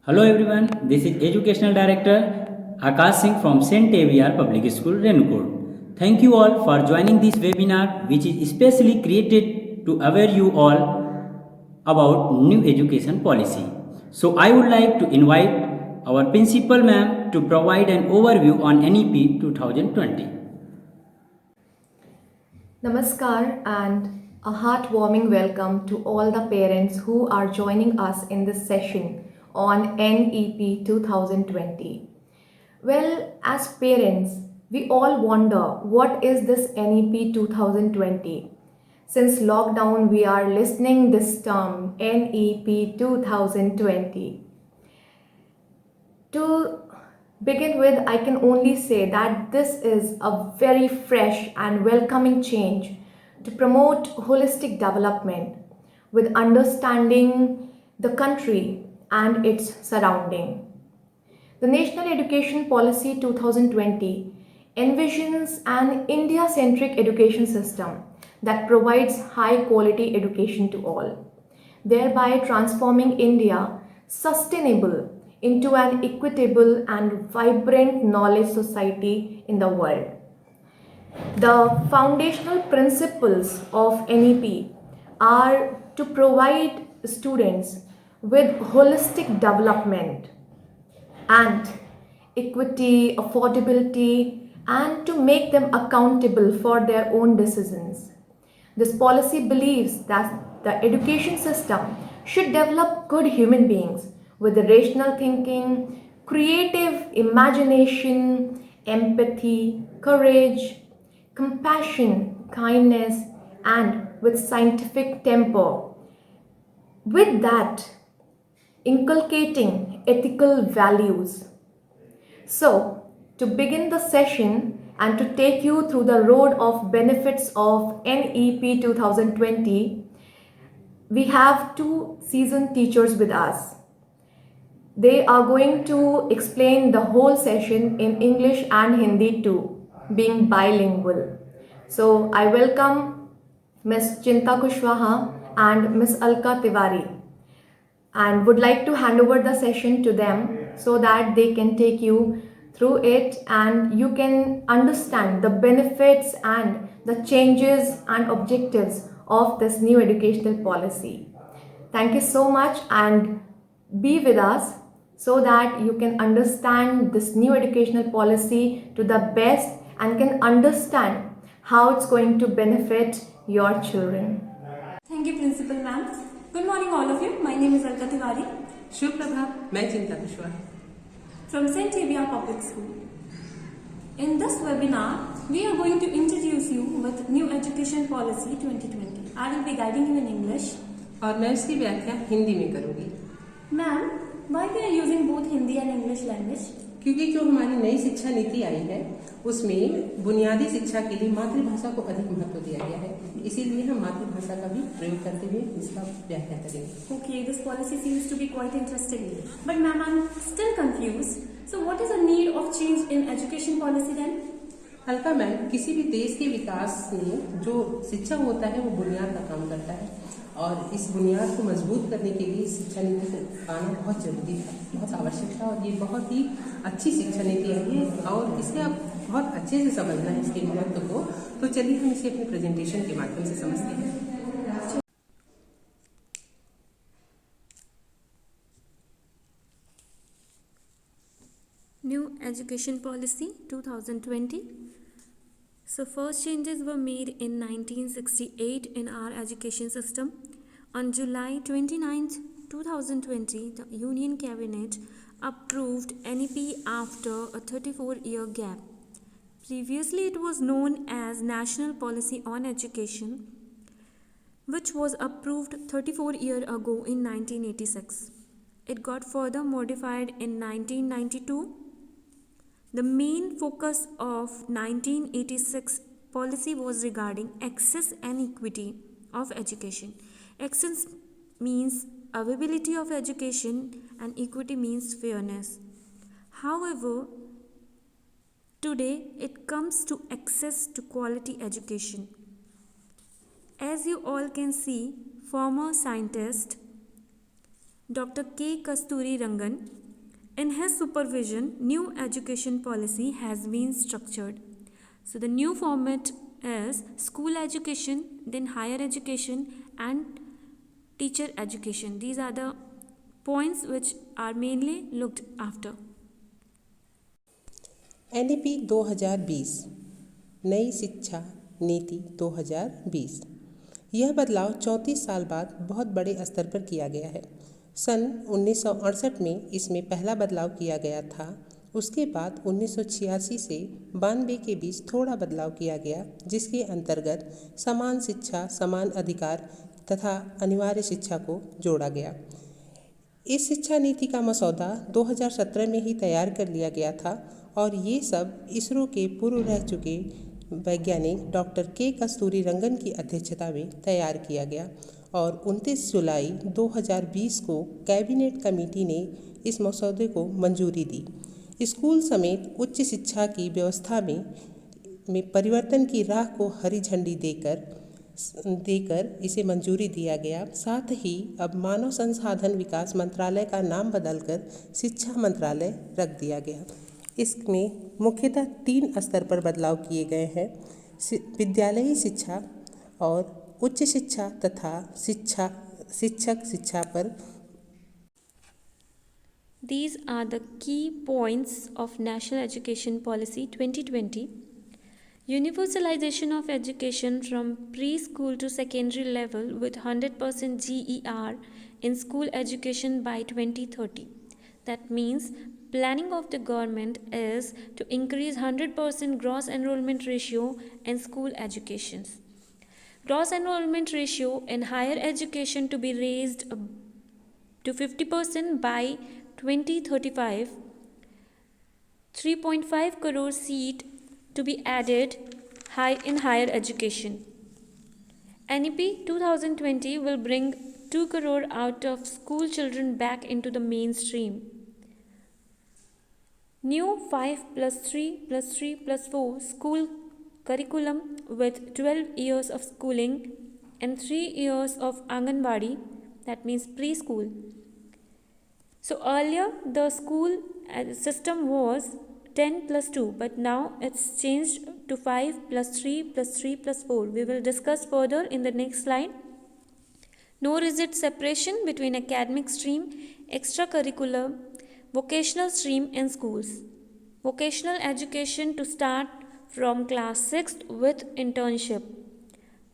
Hello everyone, this is Educational Director Akash Singh from St. AVR Public School, Renukod. Thank you all for joining this webinar which is specially created to aware you all about new education policy. So I would like to invite our Principal Ma'am to provide an overview on NEP 2020. Namaskar and a heartwarming welcome to all the parents who are joining us in this session on NEP 2020. Well, as parents, we all wonder what is this NEP 2020? Since lockdown, we are listening this term NEP 2020. To begin with, I can only say that this is a very fresh and welcoming change to promote holistic development with understanding the country and its surrounding. The National Education Policy 2020 envisions an India centric education system that provides high quality education to all, thereby transforming India sustainable into an equitable and vibrant knowledge society in the world. The foundational principles of NEP are to provide students with holistic development and equity, affordability, and to make them accountable for their own decisions. This policy believes that the education system should develop good human beings with rational thinking, creative imagination, empathy, courage, compassion, kindness, and with scientific temper. With that, inculcating ethical values. So, to begin the session and to take you through the road of benefits of NEP 2020, we have two seasoned teachers with us. They are going to explain the whole session in English and Hindi too, being bilingual. So, I welcome Ms. Chinta Kushwaha and Ms. Alka Tiwari and would like to hand over the session to them so that they can take you through it and you can understand the benefits and the changes and objectives of this new educational policy. Thank you so much and be with us so that you can understand this new educational policy to the best and can understand how it's going to benefit your children. Thank you, Principal Ma'am. Good morning, all of you. My name is Alka Tiwari शुभ प्रभात, मैं चिंता Kushwaha from St. Xavier Public School. In this webinar, we are going to introduce you with New Education Policy 2020. I will be guiding you in English. और मैं उसकी व्याख्या हिंदी में करूंगी Ma'am, why we are using both Hindi and English language? क्योंकि जो हमारी नई शिक्षा नीति आई है उसमें बुनियादी शिक्षा के लिए मातृभाषा को अधिक महत्व दिया गया है, इसीलिए हम मातृभाषा का भी प्रयोग करते हुए इसका व्याख्या करेंगे. Okay, this policy seems to be quite interesting. But ma'am, I'm still confused. So what is the need of change in education policy then? Alka ma'am, किसी भी देश के विकास में जो शिक्षा होता है वो बुनियाद का काम करता है और इस बुनियाद को मजबूत करने के लिए शिक्षा नीति को आना बहुत जरूरी था, बहुत आवश्यक था और ये बहुत ही अच्छी शिक्षा नीति आई है और इसे आप बहुत अच्छे से समझना है इसके महत्व को. तो चलिए हम इसे अपने प्रेजेंटेशन के माध्यम से समझते हैं. New Education Policy 2020. So first changes were made in 1968 in our education system. On July 29th, 2020, the Union Cabinet approved NEP after a 34-year gap. Previously, it was known as National Policy on Education, which was approved 34 years ago in 1986. It got further modified in 1992. The main focus of 1986 policy was regarding access and equity of education. Access means availability of education and equity means fairness. However, today it comes to access to quality education. As you all can see, former scientist Dr. K. Kasturi Rangan. In his supervision, new education policy has been structured. So the new format is school education, then higher education and teacher education. These are the points which are mainly looked after. NEP 2020 नई शिक्षा नीति 2020। यह बदलाव 34 साल बाद बहुत बड़े स्तर पर किया गया है। सन 1968 में इसमें पहला बदलाव किया गया था। उसके बाद 1986 से 92 के बीच थोड़ा बदलाव किया गया, जिसके अंतर्गत समान शिक्षा, समान अधिकार तथा अनिवार्य शिक्षा को जोड़ा गया। इस शिक्षा नीति का मसौदा 2017 में ही तैयार कर लिया गया था और ये सब इसरो के पूर्व रह चुके वैज्ञानिक डॉक्टर के कस्तूरी रंगन की अध्यक्षता में तैयार किया गया और 29 जुलाई 2020 को कैबिनेट कमेटी ने इस मसौदे को मंजूरी दी। स्कूल समेत उच्च शिक्षा की व्यवस्था में परिवर्तन की राह को हरी झंडी देकर इसे मंजूरी दिया गया। साथ ही अब मानव संसाधन विकास मंत्रालय का नाम बदलकर शिक्षा मंत्रालय रख दिया गया। इसमें मुख्यतः 3 स्तर पर बदलाव किए गए हैं: विद्यालयी शिक्षा और उच्च शिक्षा तथा शिक्षक शिक्षा पर। These are the key points of National Education Policy 2020. Universalization of education from preschool to secondary level with 100% GER in school education by 2030. That means planning of the government is to increase 100% gross enrollment ratio in school educations. Gross enrollment ratio in higher education to be raised to 50% by 2035. 3.5 crore seat to be added in higher education. NEP 2020 will bring 2 crore out of school children back into the mainstream. New 5+3+3+4 school curriculum with 12 years of schooling and 3 years of Anganwadi, that means preschool. So earlier the school system was 10+2, but now it's changed to 5+3+3+4. We will discuss further in the next slide. No rigid separation between academic stream, extracurricular, vocational stream in schools. Vocational education to start from class 6th with internship.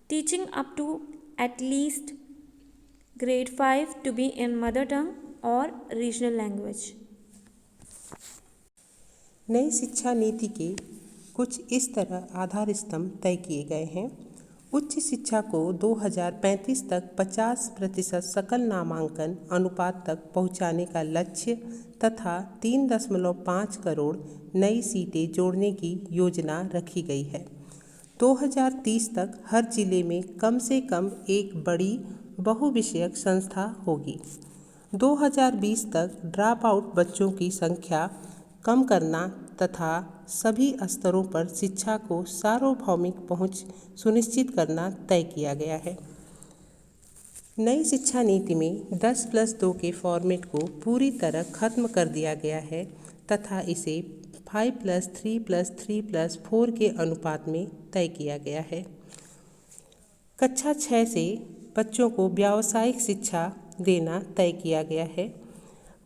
Teaching up to at least grade 5 to be in mother tongue or regional language. नई शिक्षा नीति के कुछ इस तरह आधार स्तंभ तय किए गए हैं। उच्च शिक्षा को 2035 तक 50% सकल नामांकन अनुपात तक पहुंचाने का लक्ष्य तथा 3.5 करोड़ नई सीटें जोड़ने की योजना रखी गई है। 2030 तक हर जिले में कम से कम एक बड़ी बहुविषयक संस्था होगी। 2020 तक ड्रॉप आउट बच्चों की संख्या कम करना तथा सभी स्तरों पर शिक्षा को सार्वभौमिक पहुंच सुनिश्चित करना तय किया गया है। नई शिक्षा नीति में 10+2 के फॉर्मेट को पूरी तरह खत्म कर दिया गया है तथा इसे 5+3+3+4 के अनुपात में तय किया गया है। कक्षा 6 से बच्चों को व्यावसायिक शिक्षा देना तय किया गया है।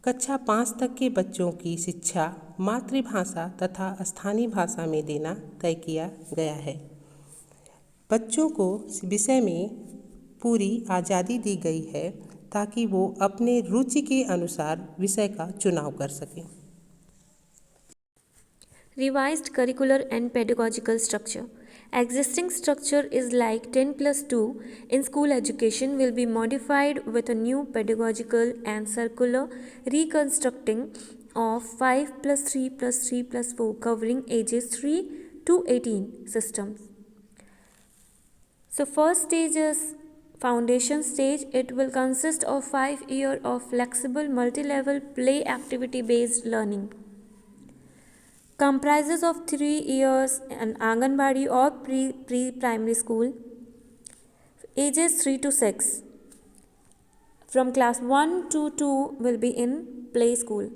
कक्षा 5 तक के बच्चों की शिक्षा मातृभाषा तथा स्थानीय भाषा में देना तय किया गया है। बच्चों को विषय में पूरी आज़ादी दी गई है ताकि वो अपने रुचि के अनुसार विषय का चुनाव कर सकें। Revised curricular and pedagogical structure. Existing structure is like 10+2 in school education will be modified with a new pedagogical and circular reconstructing of 5+3+3+4 covering ages 3 to 18 systems. So first stage is foundation stage. It will consist of 5 years of flexible multi-level play activity based learning. Comprises of 3 years in Anganwadi or pre-primary school, ages 3 to 6. from class 1 to 2 will be in play school.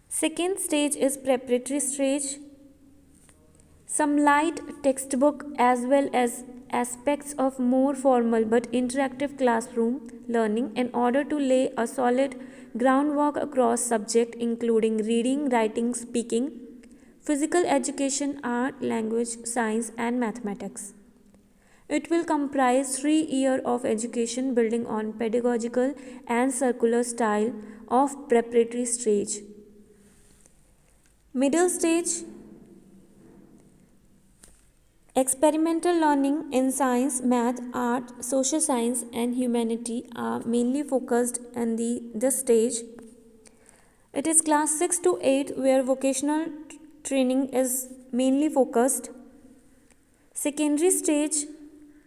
Second stage is preparatory stage. Some light textbook as well as aspects of more formal but interactive classroom learning in order to lay a solid groundwork across subjects including reading, writing, speaking, physical education, art, language, science and mathematics. It will comprise 3 years of education building on pedagogical and circular style of preparatory stage. Middle stage, experimental learning in science, math, art, social science and humanity are mainly focused in this stage. It is class 6 to 8 where vocational training is mainly focused. Secondary stage,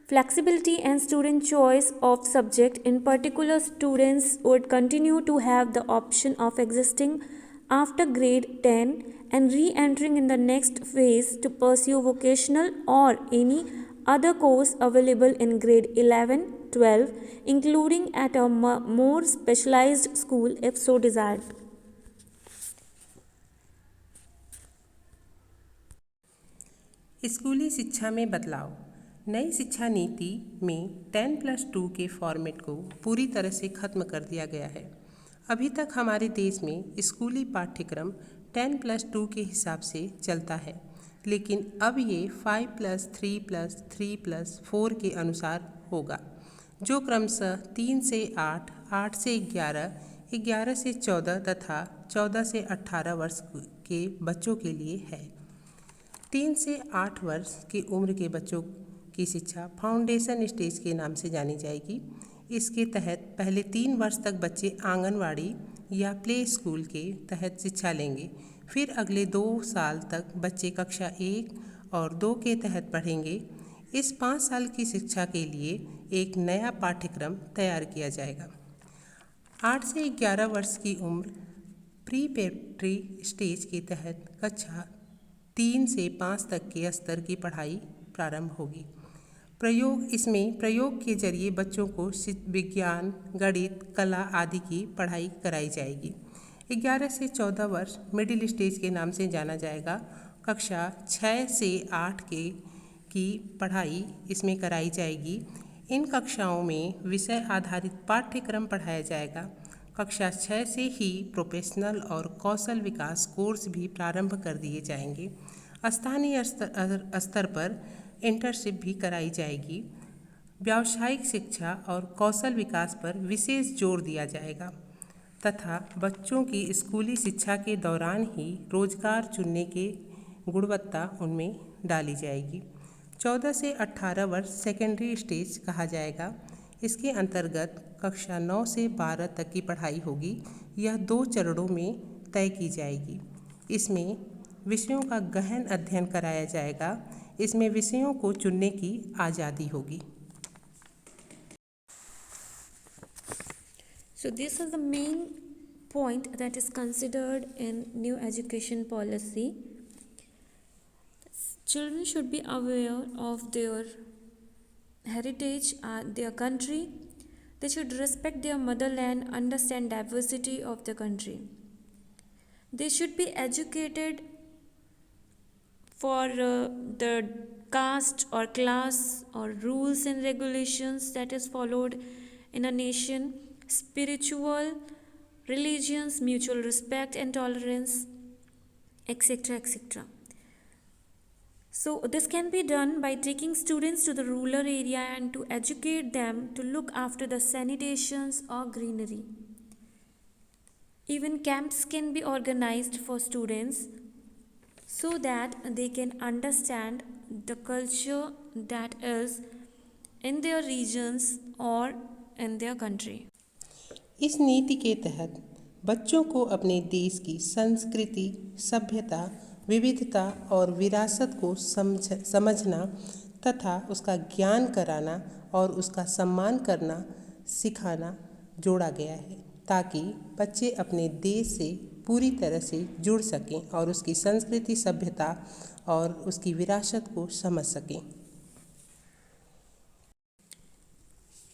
flexibility and student choice of subject. In particular, students would continue to have the option of existing after grade 10 and re-entering in the next phase to pursue vocational or any other course available in grade 11, 12, including at a more specialized school if so desired. स्कूली शिक्षा में बदलाव। नई शिक्षा नीति में 10+2 के format को पूरी तरह से ख़त्म कर दिया गया है। अभी तक हमारे देश में स्कूली पाठ्यक्रम 10+2 के हिसाब से चलता है, लेकिन अब ये 5+3+3+4 के अनुसार होगा, जो क्रमशः 3 से 8, 8 से 11, 11 से 14 तथा 14 से 18 वर्ष के बच्चों के लिए है। 3 से 8 वर्ष की उम्र के बच्चों की शिक्षा फाउंडेशन स्टेज के नाम से जानी जाएगी। इसके तहत पहले 3 वर्ष तक बच्चे आंगनवाड़ी या प्ले स्कूल के तहत शिक्षा लेंगे। फिर अगले 2 साल तक बच्चे कक्षा 1 और 2 के तहत पढ़ेंगे। इस 5 साल की शिक्षा के लिए एक नया पाठ्यक्रम तैयार किया जाएगा। 8 से 11 वर्ष की उम्र प्री-प्रेपरेटरी स्टेज के तहत कक्षा 3 से 5 तक के स्तर की पढ़ाई प्रारंभ होगी। इसमें प्रयोग के जरिए बच्चों को विज्ञान, गणित, कला आदि की पढ़ाई कराई जाएगी। 11 से 14 वर्ष मिडिल स्टेज के नाम से जाना जाएगा। कक्षा 6 से 8 की पढ़ाई इसमें कराई जाएगी। इन कक्षाओं में विषय आधारित पाठ्यक्रम पढ़ाया जाएगा। कक्षा 6 से ही प्रोफेशनल और कौशल विकास कोर्स भी प्रारंभ कर दिए जाएंगे। स्थानीय स्तर पर इंटर्नशिप भी कराई जाएगी। व्यावसायिक शिक्षा और कौशल विकास पर विशेष जोर दिया जाएगा तथा बच्चों की स्कूली शिक्षा के दौरान ही रोजगार चुनने की गुणवत्ता उनमें डाली जाएगी। 14 से 18 वर्ष सेकेंडरी स्टेज कहा जाएगा। इसके अंतर्गत कक्षा 9 से 12 तक की पढ़ाई होगी। यह 2 चरणों में तय की जाएगी। इसमें विषयों का गहन अध्ययन कराया जाएगा। इसमें विषयों को चुनने की आज़ादी होगी। So this is the main point that is considered in new education policy. Children should be aware of their heritage and their country. They should respect their motherland, understand diversity of the country. They should be educated for the caste or class or rules and regulations that is followed in a nation, spiritual, religions, mutual respect and tolerance, etc., etc. So this can be done by taking students to the rural area and to educate them to look after the sanitations or greenery. Even camps can be organized for students so that they can understand the culture that is in their regions or in their country. इस नीति के तहत बच्चों को अपने देश की संस्कृति, सभ्यता, विविधता और विरासत को समझना तथा उसका ज्ञान कराना और उसका सम्मान करना सिखाना जोड़ा गया है, ताकि बच्चे अपने देश से पूरी तरह से जुड़ सकें और उसकी संस्कृति, सभ्यता और उसकी विरासत को समझ सकें।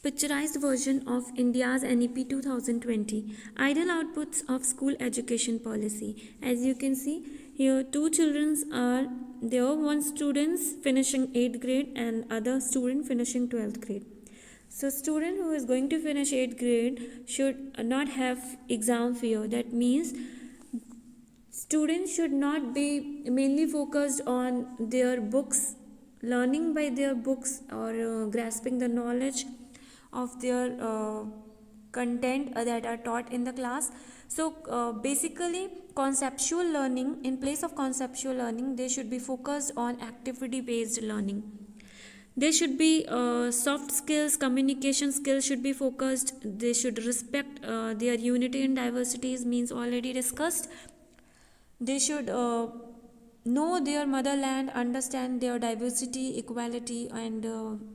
Picturized version of India's NEP 2020 ideal outputs of school education policy. As you can see here, two children are there, one student finishing 8th grade and other student finishing 12th grade. So student who is going to finish 8th grade should not have exam fear. That means students should not be mainly focused on their books, learning by their books, or grasping the knowledge of their content that are taught in the class. So basically conceptual learning, in place of conceptual learning they should be focused on activity based learning. They should be soft skills, communication skills should be focused. They should respect their unity and diversities, means already discussed. They should know their motherland, understand their diversity, equality, and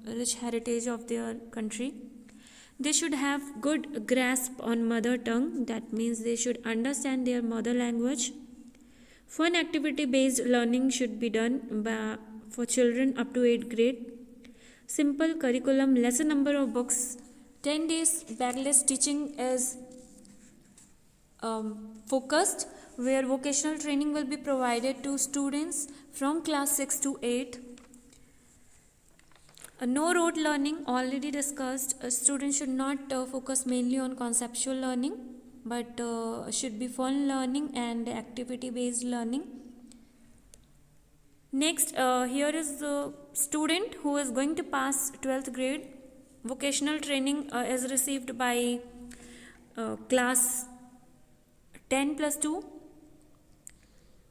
rich heritage of their country. They should have good grasp on mother tongue, that means they should understand their mother language. Fun activity based learning should be done for children up to 8th grade. Simple curriculum, lesson number of books, 10 days backless teaching is focused, where vocational training will be provided to students from class 6 to 8. No rote learning, already discussed. Students should not focus mainly on conceptual learning, but should be fun learning and activity based learning. Next, here is the student who is going to pass 12th grade. Vocational training is received by class 10 plus 2.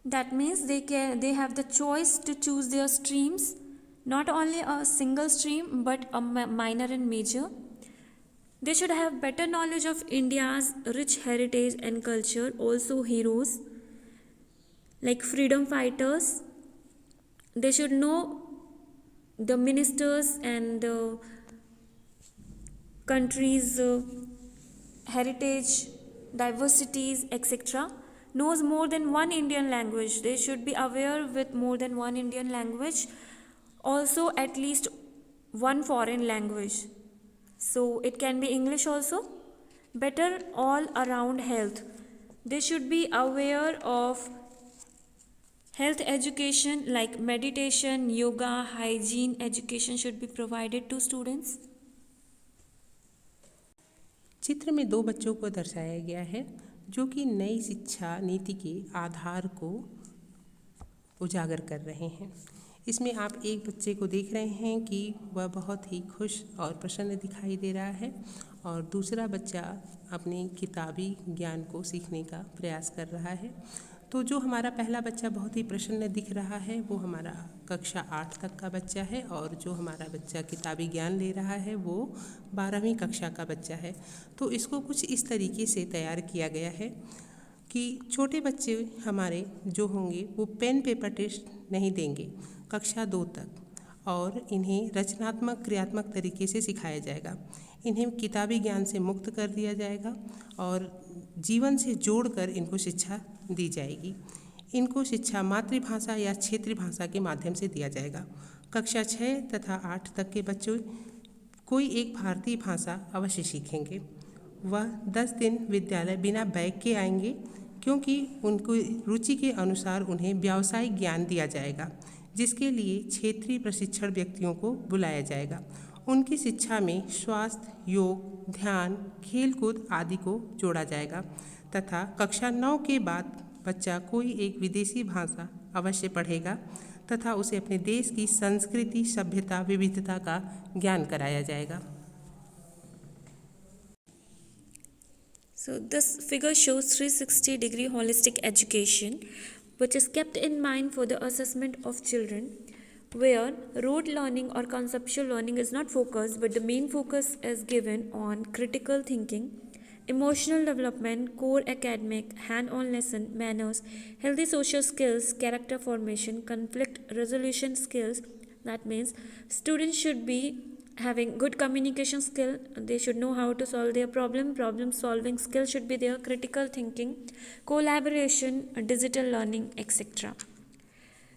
That means they have the choice to choose their streams, not only a single stream but a minor and major. They should have better knowledge of India's rich heritage and culture, also heroes like freedom fighters. They should know the ministers and the country's heritage, diversities, etc. Knows more than one Indian language. They should be aware with more than one Indian language, also at least one foreign language. So it can be English also. Better all around health. They should be aware of health education like meditation, yoga, hygiene education should be provided to students. चित्र में दो बच्चों को दर्शाया गया है जो कि नई शिक्षा नीति के आधार को उजागर कर रहे हैं। इसमें आप एक बच्चे को देख रहे हैं कि वह बहुत ही खुश और प्रसन्न दिखाई दे रहा है और दूसरा बच्चा अपने किताबी ज्ञान को सीखने का प्रयास कर रहा है। तो जो हमारा पहला बच्चा बहुत ही प्रसन्न दिख रहा है वो हमारा कक्षा 8 तक का बच्चा है और जो हमारा बच्चा किताबी ज्ञान ले रहा है वो 12वीं कक्षा का बच्चा है। तो इसको कुछ इस तरीके से तैयार किया गया है कि छोटे बच्चे हमारे जो होंगे वो पेन पेपर टेस्ट नहीं देंगे कक्षा 2 तक और इन्हें रचनात्मक क्रियात्मक तरीके से सिखाया जाएगा। इन्हें किताबी ज्ञान से मुक्त कर दिया जाएगा और जीवन से जोड़कर इनको शिक्षा दी जाएगी। इनको शिक्षा मातृभाषा या क्षेत्रीय भाषा के माध्यम से दिया जाएगा। कक्षा 6 तथा 8 तक के बच्चों कोई एक भारतीय भाषा अवश्य सीखेंगे। वह 10 दिन विद्यालय बिना बैग के आएंगे क्योंकि उनको रुचि के अनुसार उन्हें व्यावसायिक ज्ञान दिया जाएगा जिसके लिए क्षेत्रीय प्रशिक्षण व्यक्तियों को बुलाया जाएगा। उनकी शिक्षा में स्वास्थ्य, योग, ध्यान, खेलकूद आदि को जोड़ा जाएगा तथा कक्षा 9 के बाद बच्चा कोई एक विदेशी भाषा अवश्य पढ़ेगा तथा उसे अपने देश की संस्कृति, सभ्यता, विविधता का ज्ञान कराया जाएगा। So this figure shows 360-degree holistic education, which is kept in mind for the assessment of children, where rote learning or conceptual learning is not focused, but the main focus is given on critical thinking, emotional development, core academic, hand-on lesson, manners, healthy social skills, character formation, conflict resolution skills. That means students should be having good communication skill. They should know how to solve their problem solving skill should be there, critical thinking, collaboration, digital learning, etc.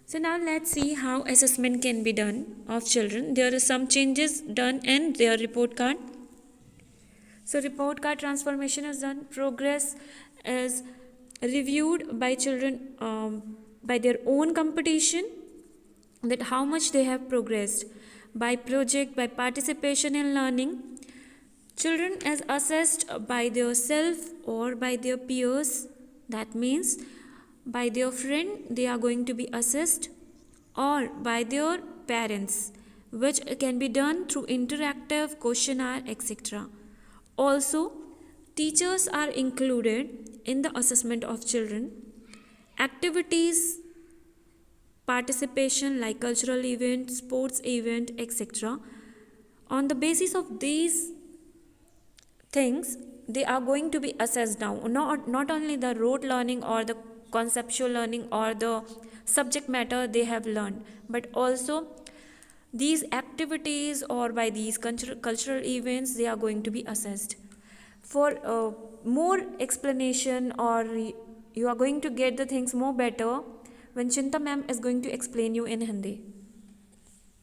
So now let's see how assessment can be done of children. There are some changes done in their report card. So report card transformation is done. Progress is reviewed by children by their own competition, that how much they have progressed by project, by participation in learning. Children is assessed by their self or by their peers. That means by their friend they are going to be assessed, or by their parents, which can be done through interactive questionnaire, etc. Also, teachers are included in the assessment of children. Activities, participation like cultural event, sports event, etc. On the basis of these things, they are going to be assessed now. Not only the rote learning or the conceptual learning or the subject matter they have learned, but also these activities or by these cultural events they are going to be assessed. For more explanation, or you are going to get the things more better when Chinta ma'am is going to explain you in Hindi.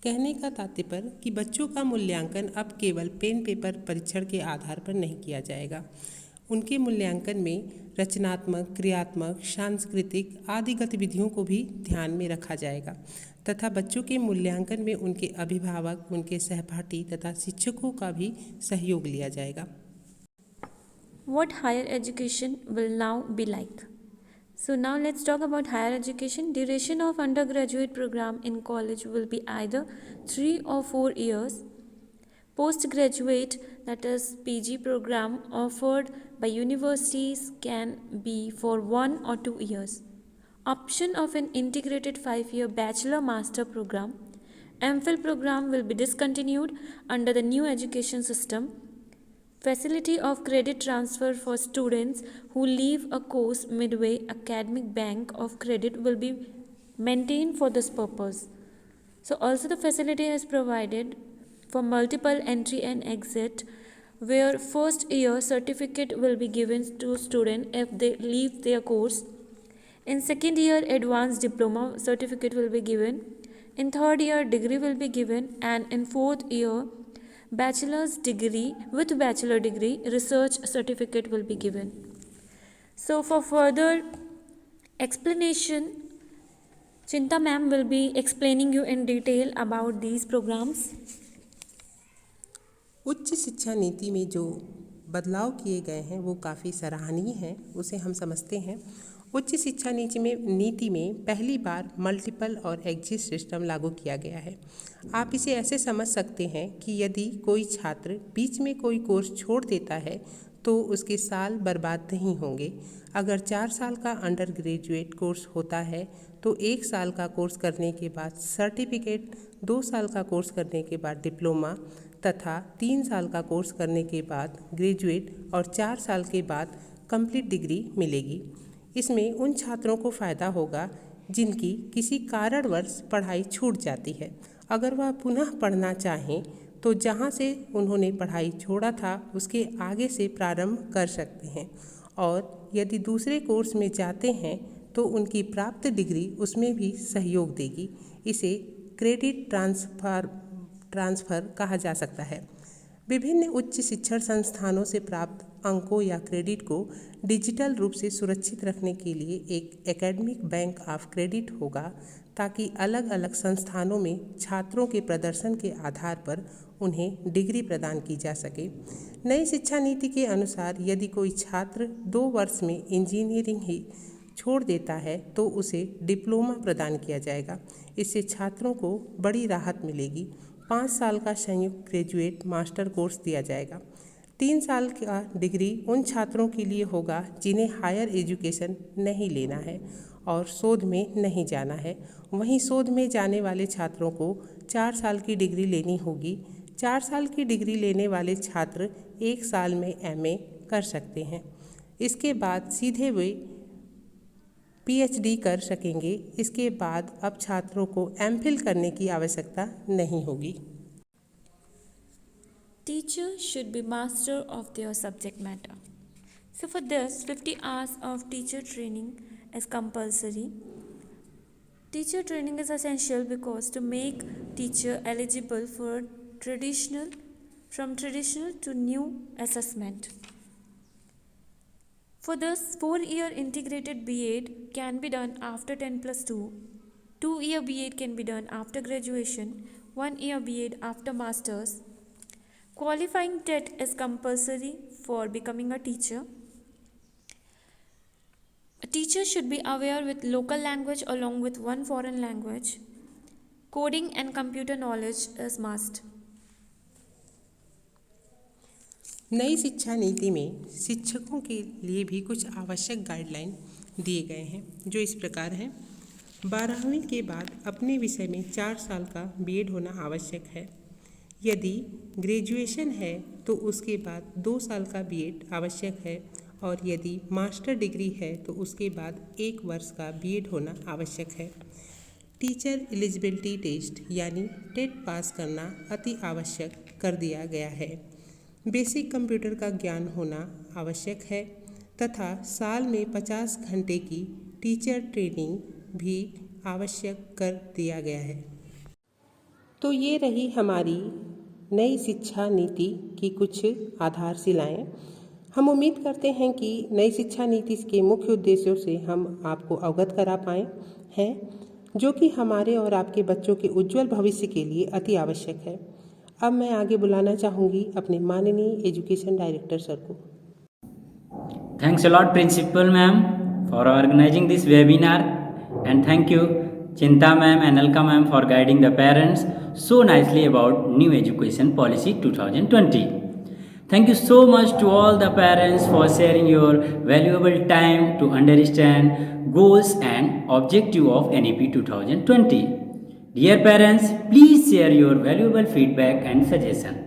कहने का तात्पर्य कि बच्चों का मूल्यांकन अब केवल pen paper परीक्षण के आधार पर नहीं किया जाएगा। उनके मूल्यांकन में रचनात्मक, क्रियात्मक, सांस्कृतिक आदि गतिविधियों को भी ध्यान में रखा जाएगा तथा बच्चों के मूल्यांकन में उनके अभिभावक, उनके सहपाठी तथा शिक्षकों का भी सहयोग लिया जाएगा। What higher education will now be like? So now let's talk about higher education. Duration of undergraduate program in college will be either 3 or 4 years. Postgraduate, that is PG program offered by universities can be for 1 or 2 years. Option of an integrated 5-year bachelor master program. MPhil program will be discontinued under the new education system. Facility of credit transfer for students who leave a course midway. Academic bank of credit will be maintained for this purpose. So also the facility is provided for multiple entry and exit, where first year certificate will be given to student if they leave their course. In second year advanced diploma certificate will be given. In third year degree will be given, and in fourth year bachelor's degree with bachelor degree research certificate will be given. So for further explanation, Chinta ma'am will be explaining you in detail about these programs. उच्च शिक्षा नीति में जो बदलाव किए गए हैं वो काफ़ी सराहनीय हैं, उसे हम समझते हैं। उच्च शिक्षा नीति में पहली बार मल्टीपल और एग्जिट सिस्टम लागू किया गया है। आप इसे ऐसे समझ सकते हैं कि यदि कोई छात्र बीच में कोई कोर्स छोड़ देता है तो उसके साल बर्बाद नहीं होंगे। अगर 4 साल का अंडर ग्रेजुएट कोर्स होता है तो 1 साल का कोर्स करने के बाद सर्टिफिकेट, 2 साल का कोर्स करने के बाद डिप्लोमा तथा 3 साल का कोर्स करने के बाद ग्रेजुएट और 4 साल के बाद कंप्लीट डिग्री मिलेगी। इसमें उन छात्रों को फ़ायदा होगा जिनकी किसी कारणवश पढ़ाई छूट जाती है। अगर वह पुनः पढ़ना चाहें तो जहां से उन्होंने पढ़ाई छोड़ा था उसके आगे से प्रारंभ कर सकते हैं, और यदि दूसरे कोर्स में जाते हैं तो उनकी प्राप्त डिग्री उसमें भी सहयोग देगी। इसे क्रेडिट ट्रांसफ़र कहा जा सकता है। विभिन्न उच्च शिक्षण संस्थानों से प्राप्त अंकों या क्रेडिट को डिजिटल रूप से सुरक्षित रखने के लिए एक एकेडमिक बैंक ऑफ क्रेडिट होगा, ताकि अलग अलग संस्थानों में छात्रों के प्रदर्शन के आधार पर उन्हें डिग्री प्रदान की जा सके। नई शिक्षा नीति के अनुसार यदि कोई छात्र 2 वर्ष में इंजीनियरिंग ही छोड़ देता है तो उसे डिप्लोमा प्रदान किया जाएगा। इससे छात्रों को बड़ी राहत मिलेगी। 5 साल का संयुक्त ग्रेजुएट मास्टर कोर्स दिया जाएगा। 3 साल का डिग्री उन छात्रों के लिए होगा जिन्हें हायर एजुकेशन नहीं लेना है और शोध में नहीं जाना है। वहीं शोध में जाने वाले छात्रों को 4 साल की डिग्री लेनी होगी। 4 साल की डिग्री लेने वाले छात्र 1 साल में MA कर सकते हैं। इसके बाद सीधे वे PhD कर सकेंगे। इसके बाद अब छात्रों को MPhil करने की आवश्यकता नहीं होगी। Teachers should be master of their subject matter. So for this, 50 hours of teacher training is compulsory. Teacher training is essential because to make teacher eligible for traditional from traditional to new assessment. For this, 4-year integrated B.Ed can be done after 10+2, 2-year B.Ed can be done after graduation, 1-year B.Ed after masters. Qualifying TET is compulsory for becoming a teacher. A teacher should be aware with local language along with one foreign language. Coding and computer knowledge is must. नई शिक्षा नीति में शिक्षकों के लिए भी कुछ आवश्यक गाइडलाइन दिए गए हैं जो इस प्रकार हैं। 12वीं के बाद अपने विषय में 4 साल का B.Ed होना आवश्यक है। यदि ग्रेजुएशन है तो उसके बाद 2 साल का B.Ed आवश्यक है और यदि मास्टर डिग्री है तो उसके बाद 1 वर्ष का B.Ed होना आवश्यक है। टीचर एलिजिबिलिटी टेस्ट यानी टेट पास करना अति आवश्यक कर दिया गया है। बेसिक कंप्यूटर का ज्ञान होना आवश्यक है तथा साल में 50 घंटे की टीचर ट्रेनिंग भी आवश्यक कर दिया गया है। तो ये रही हमारी नई शिक्षा नीति की कुछ आधारशिलाएं। हम उम्मीद करते हैं कि नई शिक्षा नीति के मुख्य उद्देश्यों से हम आपको अवगत करा पाए हैं जो कि हमारे और आपके बच्चों के उज्जवल भविष्य के लिए अति आवश्यक है। अब मैं आगे बुलाना चाहूँगी अपने माननीय एजुकेशन डायरेक्टर सर को। Thanks a lot, Principal Ma'am, for organizing this webinar, and thank you, Chinta Ma'am and Alka Ma'am, for guiding the parents so nicely about New Education Policy 2020. Thank you so much to all the parents for sharing your valuable time to understand goals and objective of NEP 2020. Dear parents, please share your valuable feedback and suggestion.